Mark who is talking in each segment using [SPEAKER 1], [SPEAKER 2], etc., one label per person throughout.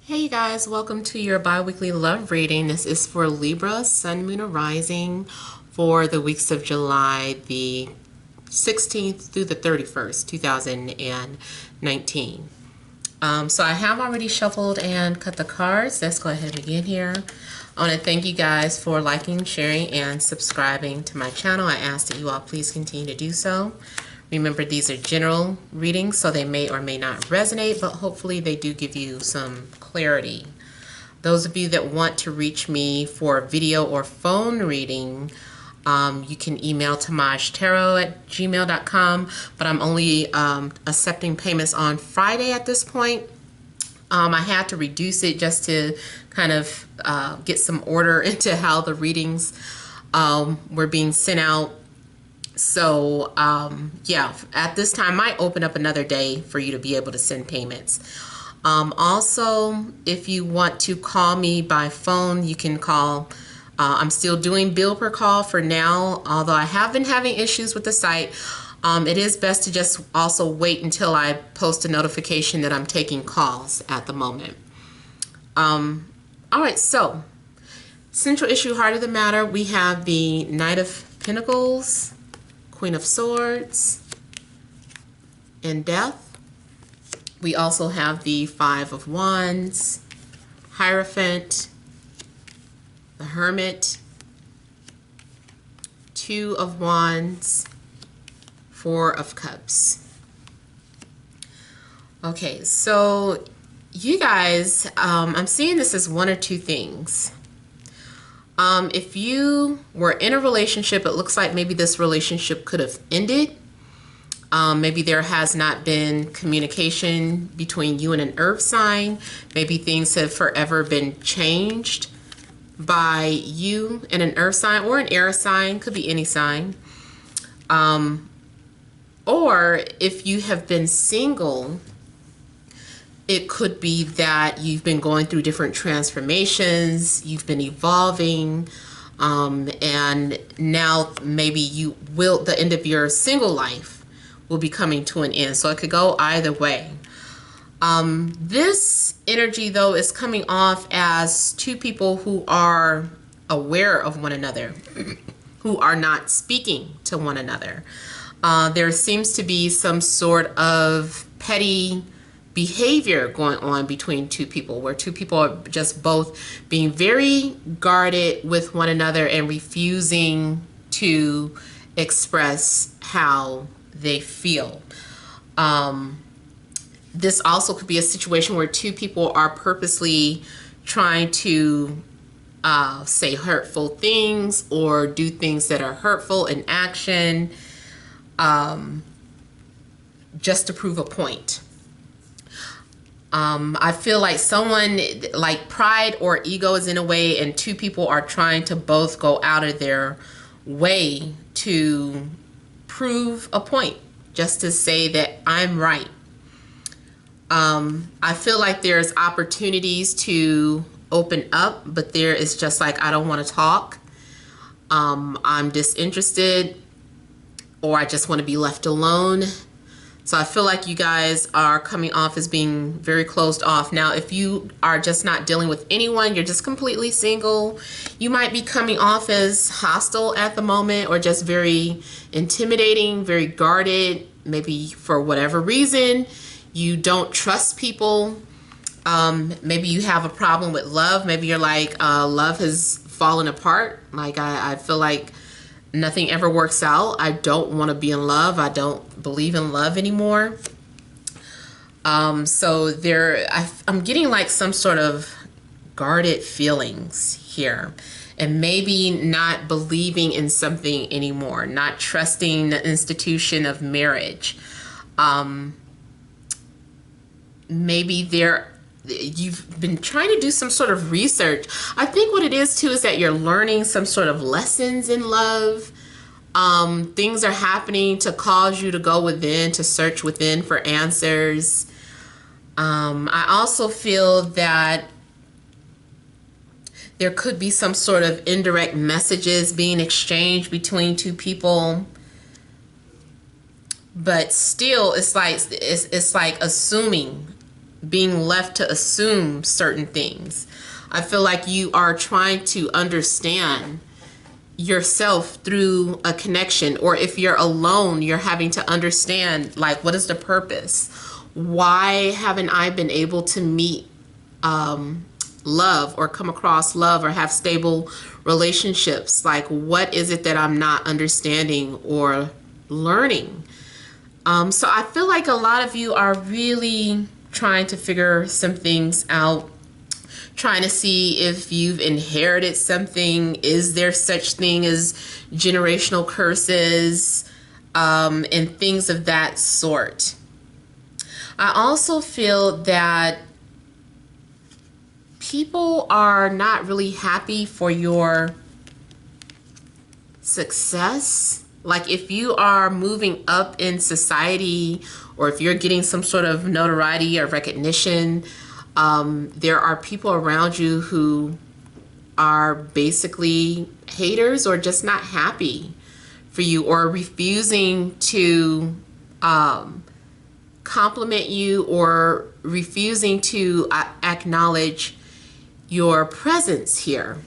[SPEAKER 1] Hey you guys, welcome to your bi-weekly love reading. This is for Libra, Sun, Moon, or Rising for the weeks of July the 16th through the 31st, 2019. So I have already shuffled and cut the cards. Let's go ahead and begin here. I want to thank you guys for liking, sharing, and subscribing to my channel. I ask that you all please continue to do so. Remember, these are general readings, so they may or may not resonate, but hopefully they do give you some clarity. Those of you that want to reach me for a video or phone reading, you can email temajtarot@gmail.com, but I'm only accepting payments on Friday at this point. I had to reduce it just to kind of get some order into how the readings were being sent out. So yeah, at this time I might open up another day for you to be able to send payments. Also, if you want to call me by phone, you can call. I'm still doing bill per call for now, although I have been having issues with the site. It is best to just also wait until I post a notification that I'm taking calls at the moment. All right, so central issue, heart of the matter, we have the Knight of Pentacles, Queen of Swords, and Death. We also have the Five of Wands, Hierophant, the Hermit, Two of Wands, Four of Cups. Okay, so you guys, I'm seeing this as one or two things. If you were in a relationship, it looks like maybe this relationship could have ended. Maybe there has not been communication between you and an earth sign. Maybe things have forever been changed by you and an earth sign or an air sign, could be any sign. Or if you have been single, it could be that you've been going through different transformations, you've been evolving, and now maybe the end of your single life will be coming to an end. So it could go either way. This energy, though, is coming off as two people who are aware of one another, who are not speaking to one another. There seems to be some sort of petty behavior going on between two people, where two people are just both being very guarded with one another and refusing to express how they feel. This also could be a situation where two people are purposely trying to say hurtful things or do things that are hurtful in action, just to prove a point. I feel like someone, like pride or ego is in a way, and two people are trying to both go out of their way to prove a point, just to say that I'm right. I feel like there's opportunities to open up, but there is just like, I don't want to talk. I'm disinterested, or I just want to be left alone. So I feel like you guys are coming off as being very closed off. Now, if you are just not dealing with anyone, you're just completely single, you might be coming off as hostile at the moment, or just very intimidating, very guarded. Maybe for whatever reason, you don't trust people. Maybe you have a problem with love. Maybe you're like, love has fallen apart. Like, I feel like nothing ever works out. I don't want to be in love. I don't believe in love anymore. So I'm getting like some sort of guarded feelings here, and maybe not believing in something anymore, not trusting the institution of marriage. Maybe you've been trying to do some sort of research. I think what it is too is that you're learning some sort of lessons in love. Things are happening to cause you to go within, to search within for answers. I also feel that there could be some sort of indirect messages being exchanged between two people. But still, it's like assuming being left to assume certain things. I feel like you are trying to understand yourself through a connection, or if you're alone, you're having to understand, like, what is the purpose? Why haven't I been able to meet love or come across love or have stable relationships? Like, what is it that I'm not understanding or learning? So I feel like a lot of you are really trying to figure some things out, trying to see if you've inherited something. Is there such thing as generational curses, and things of that sort? I also feel that people are not really happy for your success. Like, if you are moving up in society, or if you're getting some sort of notoriety or recognition, there are people around you who are basically haters or just not happy for you, or refusing to compliment you, or refusing to acknowledge your presence here.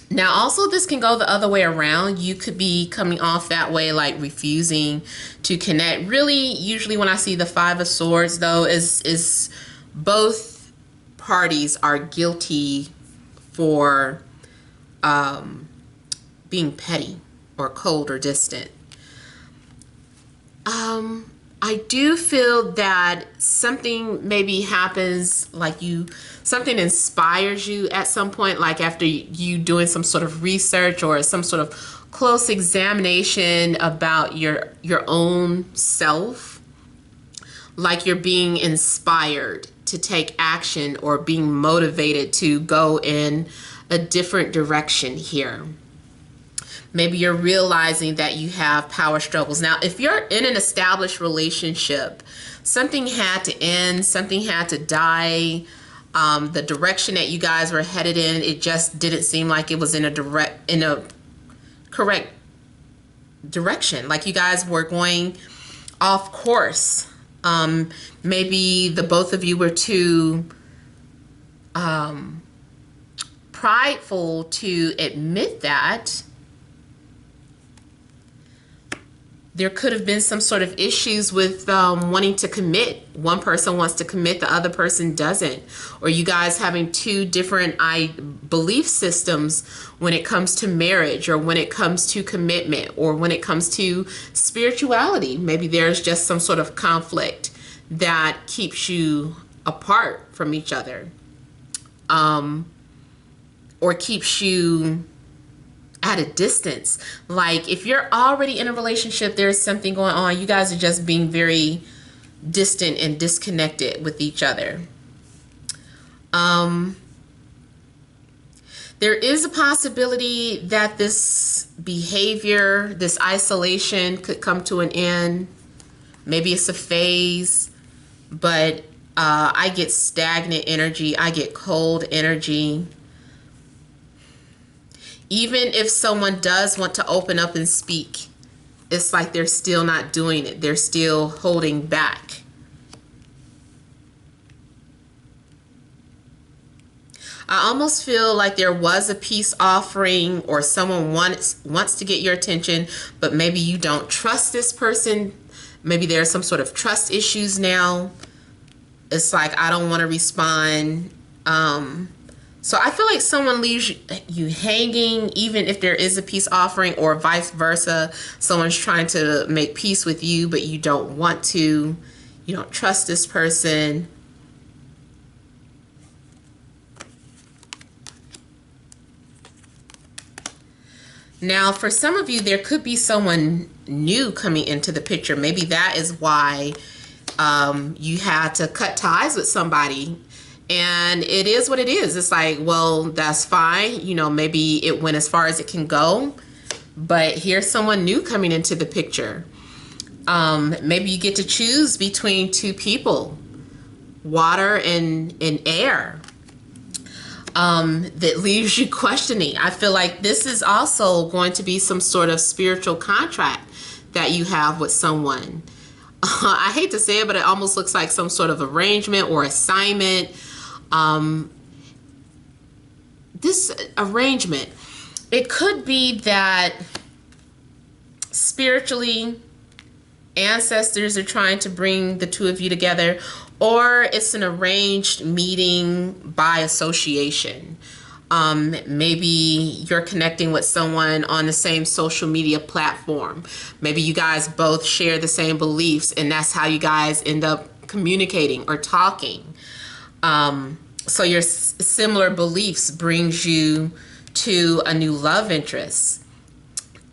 [SPEAKER 1] Now, also, this can go the other way around. You could be coming off that way, like refusing to connect. Really, usually when I see the Five of Swords, though, is both parties are guilty for being petty or cold or distant. I do feel that something maybe happens, like something inspires you at some point, like after you doing some sort of research or some sort of close examination about your own self. Like, you're being inspired to take action, or being motivated to go in a different direction here. Maybe you're realizing that you have power struggles. Now, if you're in an established relationship, something had to end, something had to die. The direction that you guys were headed in, it just didn't seem like it was in a correct direction. Like, you guys were going off course. Maybe the both of you were too prideful to admit that. There could have been some sort of issues with wanting to commit. One person wants to commit, the other person doesn't. Or you guys having two different belief systems when it comes to marriage, or when it comes to commitment, or when it comes to spirituality. Maybe there's just some sort of conflict that keeps you apart from each other, or keeps you at a distance. Like, if you're already in a relationship, there's something going on. You guys are just being very distant and disconnected with each other. There is a possibility that this behavior, this isolation, could come to an end. Maybe it's a phase, but I get stagnant energy. I get cold energy. Even if someone does want to open up and speak, it's like they're still not doing it. They're still holding back. I almost feel like there was a peace offering, or someone wants to get your attention, but maybe you don't trust this person. Maybe there's some sort of trust issues now. It's like, I don't want to respond. So I feel like someone leaves you hanging, even if there is a peace offering, or vice versa. Someone's trying to make peace with you, but you don't want to. You don't trust this person. Now, for some of you, there could be someone new coming into the picture. Maybe that is why you had to cut ties with somebody. And it is what it is. It's like, well, that's fine. You know, maybe it went as far as it can go. But here's someone new coming into the picture. Maybe you get to choose between two people, water and air, that leaves you questioning. I feel like this is also going to be some sort of spiritual contract that you have with someone. I hate to say it, but it almost looks like some sort of arrangement or assignment. This arrangement, it could be that spiritually ancestors are trying to bring the two of you together, or it's an arranged meeting by association. Maybe you're connecting with someone on the same social media platform. Maybe you guys both share the same beliefs, and that's how you guys end up communicating or talking. So your similar beliefs brings you to a new love interest.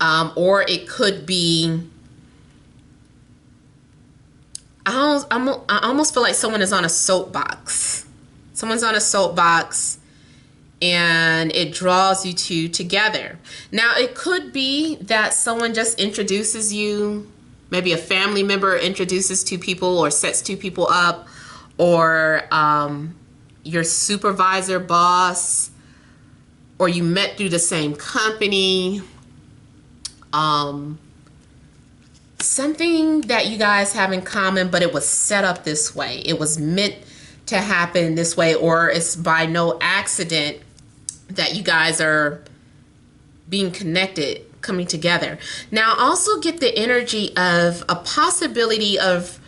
[SPEAKER 1] Or it could be, I almost feel like someone is on a soapbox. Someone's on a soapbox, and it draws you two together. Now, it could be that someone just introduces you, maybe a family member introduces two people or sets two people up, or your supervisor, boss, or you met through the same company. Something that you guys have in common, but it was set up this way. It was meant to happen this way, or it's by no accident that you guys are being connected, coming together. Now, also get the energy of a possibility of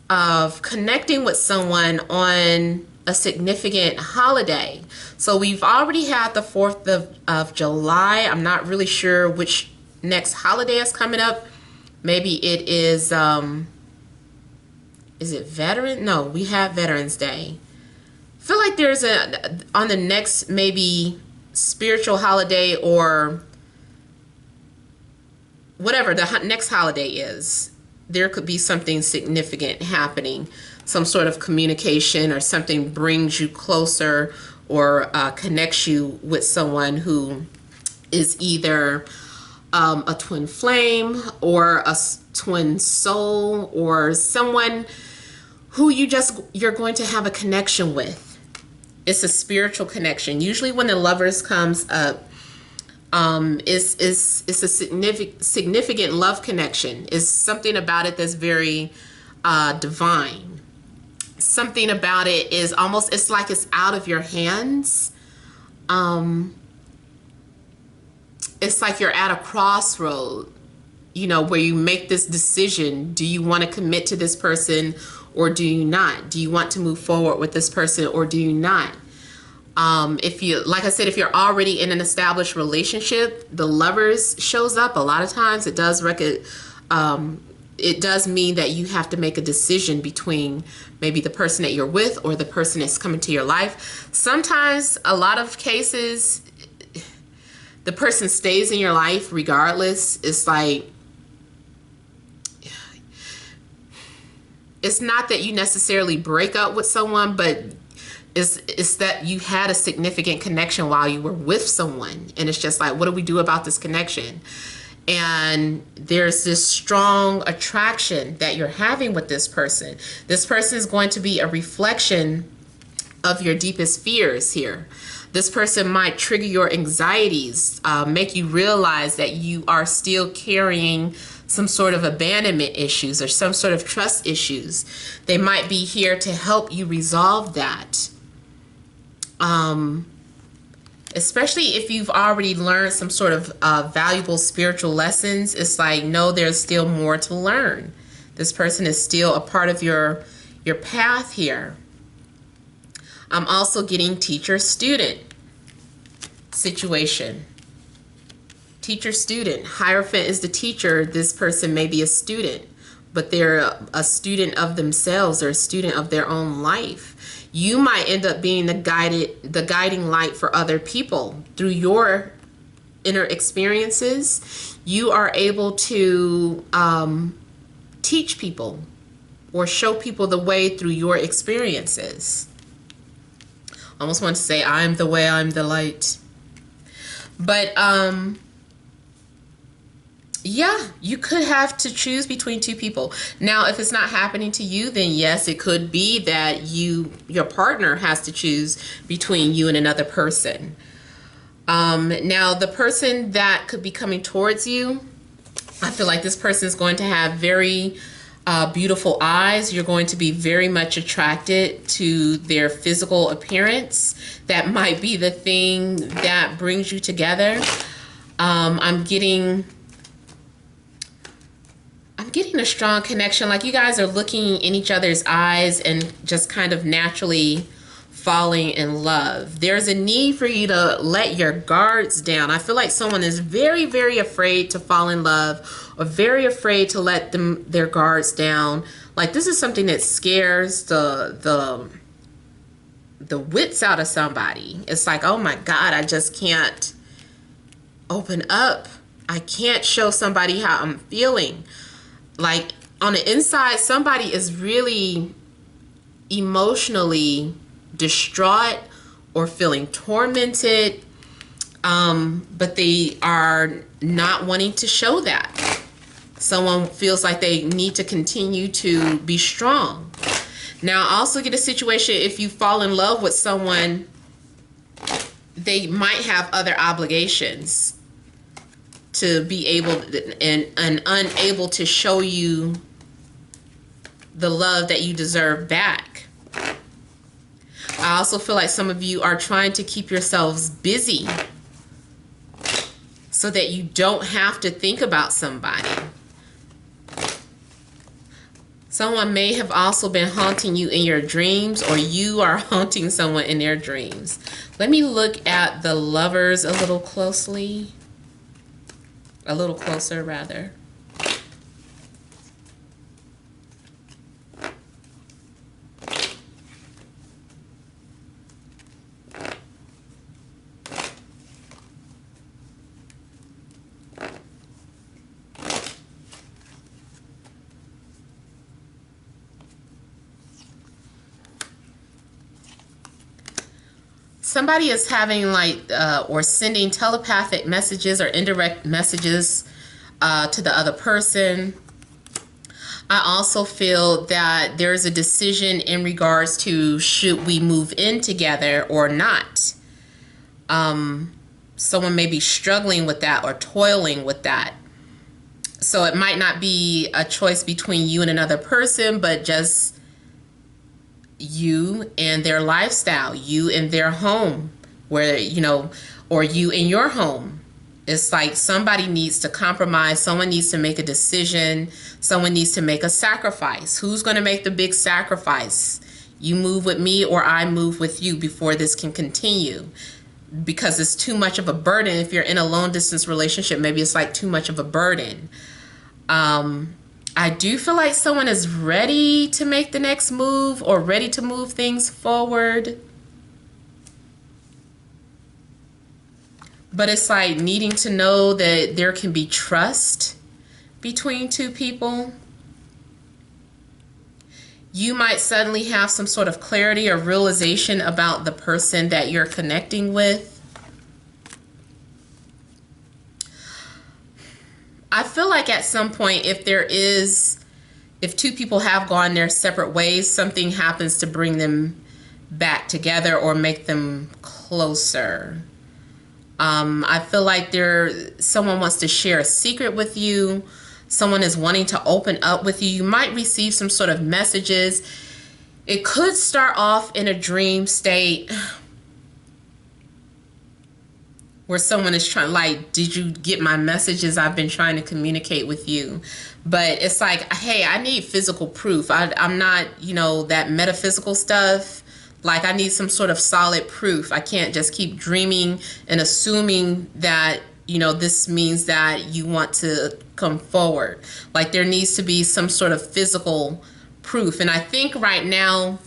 [SPEAKER 1] connecting with someone on a significant holiday. So we've already had the 4th of July. I'm not really sure which next holiday is coming up. Maybe it is it Veteran? No, we have Veterans Day. I feel like there's on the next maybe spiritual holiday, or whatever the next holiday is, there could be something significant happening, some sort of communication, or something brings you closer, or connects you with someone who is either a twin flame, or a twin soul, or someone who you're going to have a connection with. It's a spiritual connection. Usually when the Lovers comes up, it's a significant love connection. It's something about it that's very divine. Something about it is almost, it's like it's out of your hands. It's like you're at a crossroad, where you make this decision. Do you want to commit to this person, or do you not? Do you want to move forward with this person, or do you not? If like I said, if you're already in an established relationship, the Lovers shows up a lot of times. It does mean that you have to make a decision between maybe the person that you're with or the person that's coming to your life. Sometimes, a lot of cases, the person stays in your life regardless. It's like, it's not that you necessarily break up with someone, but it's that you had a significant connection while you were with someone. And it's just like, what do we do about this connection? And there's this strong attraction that you're having with this person. This person is going to be a reflection of your deepest fears here. This person might trigger your anxieties, make you realize that you are still carrying some sort of abandonment issues or some sort of trust issues. They might be here to help you resolve that. Especially if you've already learned some sort of valuable spiritual lessons. It's like, no, there's still more to learn. This person is still a part of your path here. I'm also getting teacher-student situation. Teacher-student. Hierophant is the teacher. This person may be a student, but they're a student of themselves or a student of their own life. You might end up being the guiding light for other people through your inner experiences. You are able to teach people or show people the way through your experiences. Almost want to say, I'm the way, I'm the light. But yeah, you could have to choose between two people. Now, if it's not happening to you, then yes, it could be that your partner has to choose between you and another person. Now, the person that could be coming towards you, I feel like this person is going to have very beautiful eyes. You're going to be very much attracted to their physical appearance. That might be the thing that brings you together. I'm getting a strong connection. Like you guys are looking in each other's eyes and just kind of naturally falling in love. There's a need for you to let your guards down. I feel like someone is very, very afraid to fall in love, or very afraid to let their guards down. Like this is something that scares the wits out of somebody. It's like, oh my God, I just can't open up. I can't show somebody how I'm feeling. Like on the inside, somebody is really emotionally distraught or feeling tormented, but they are not wanting to show that. Someone feels like they need to continue to be strong. Now, I also get a situation, if you fall in love with someone, they might have other obligations to be able and unable to show you the love that you deserve back. I also feel like some of you are trying to keep yourselves busy so that you don't have to think about somebody. Someone may have also been haunting you in your dreams, or you are haunting someone in their dreams. Let me look at the lovers a little closely. A little closer, rather. Somebody is having like or sending telepathic messages or indirect messages to the other person. I also feel that there's a decision in regards to should we move in together or not. Someone may be struggling with that or toiling with that. So it might not be a choice between you and another person, but just you and their lifestyle, you and their home, where, you know, or you in your home. It's like somebody needs to compromise. Someone needs to make a decision. Someone needs to make a sacrifice. Who's going to make the big sacrifice? You move with me or I move with you before this can continue, because it's too much of a burden. If you're in a long distance relationship, maybe it's like too much of a burden. I do feel like someone is ready to make the next move or ready to move things forward. But it's like needing to know that there can be trust between two people. You might suddenly have some sort of clarity or realization about the person that you're connecting with. I feel like at some point, if two people have gone their separate ways, something happens to bring them back together or make them closer. I feel like someone wants to share a secret with you. Someone is wanting to open up with you. You might receive some sort of messages. It could start off in a dream state where someone is trying, like, did you get my messages? I've been trying to communicate with you. But it's like, hey, I need physical proof. I'm not, that metaphysical stuff. Like, I need some sort of solid proof. I can't just keep dreaming and assuming that, this means that you want to come forward. Like, there needs to be some sort of physical proof. And I think right now,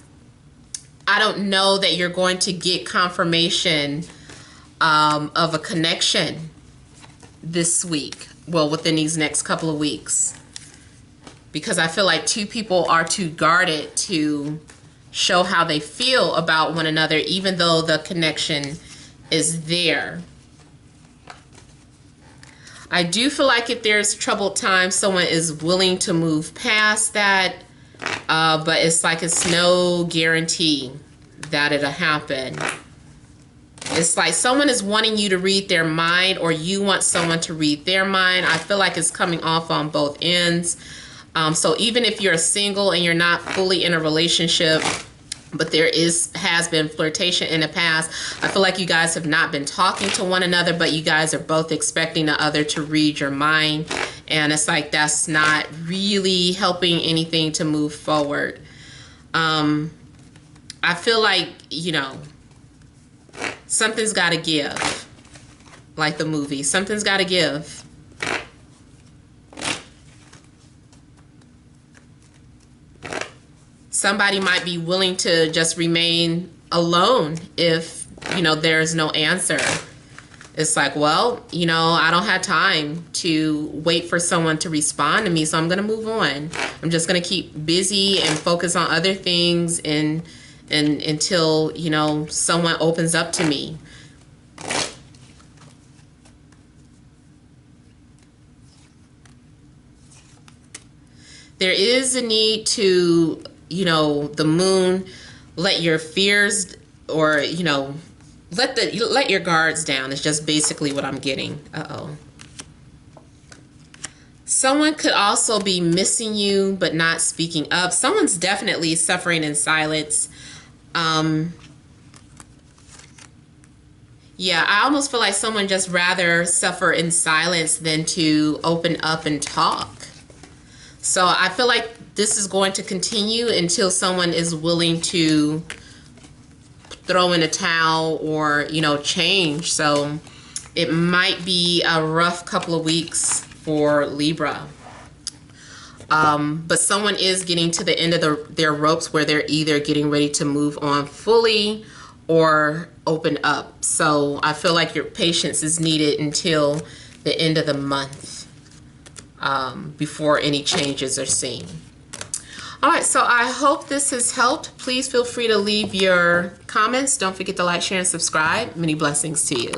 [SPEAKER 1] I don't know that you're going to get confirmation of a connection this week. Well, within these next couple of weeks. Because I feel like two people are too guarded to show how they feel about one another, even though the connection is there. I do feel like if there's troubled times, someone is willing to move past that, but it's like it's no guarantee that it'll happen. It's like someone is wanting you to read their mind, or you want someone to read their mind. I feel like it's coming off on both ends. So even if you're single and you're not fully in a relationship, but there has been flirtation in the past, I feel like you guys have not been talking to one another, but you guys are both expecting the other to read your mind. And it's like that's not really helping anything to move forward. I feel like, you know, something's got to give. Like the movie, something's got to give. Somebody might be willing to just remain alone if, you know, there's no answer. It's like, well, you know, I don't have time to wait for someone to respond to me, so I'm going to move on. I'm just going to keep busy and focus on other things and until, you know, someone opens up to me. There is a need to, you know, the moon, let your fears, or, you know, let your guards down. It's just basically what I'm getting. Someone could also be missing you but not speaking up. Someone's definitely suffering in silence. Yeah, I almost feel like someone just rather suffer in silence than to open up and talk. So I feel like this is going to continue until someone is willing to throw in a towel or, you know, change. So it might be a rough couple of weeks for Libra. But someone is getting to the end of their ropes where they're either getting ready to move on fully or open up. So I feel like your patience is needed until the end of the month. Before any changes are seen. All right, so I hope this has helped. Please feel free to leave your comments. Don't forget to like, share, and subscribe. Many blessings to you.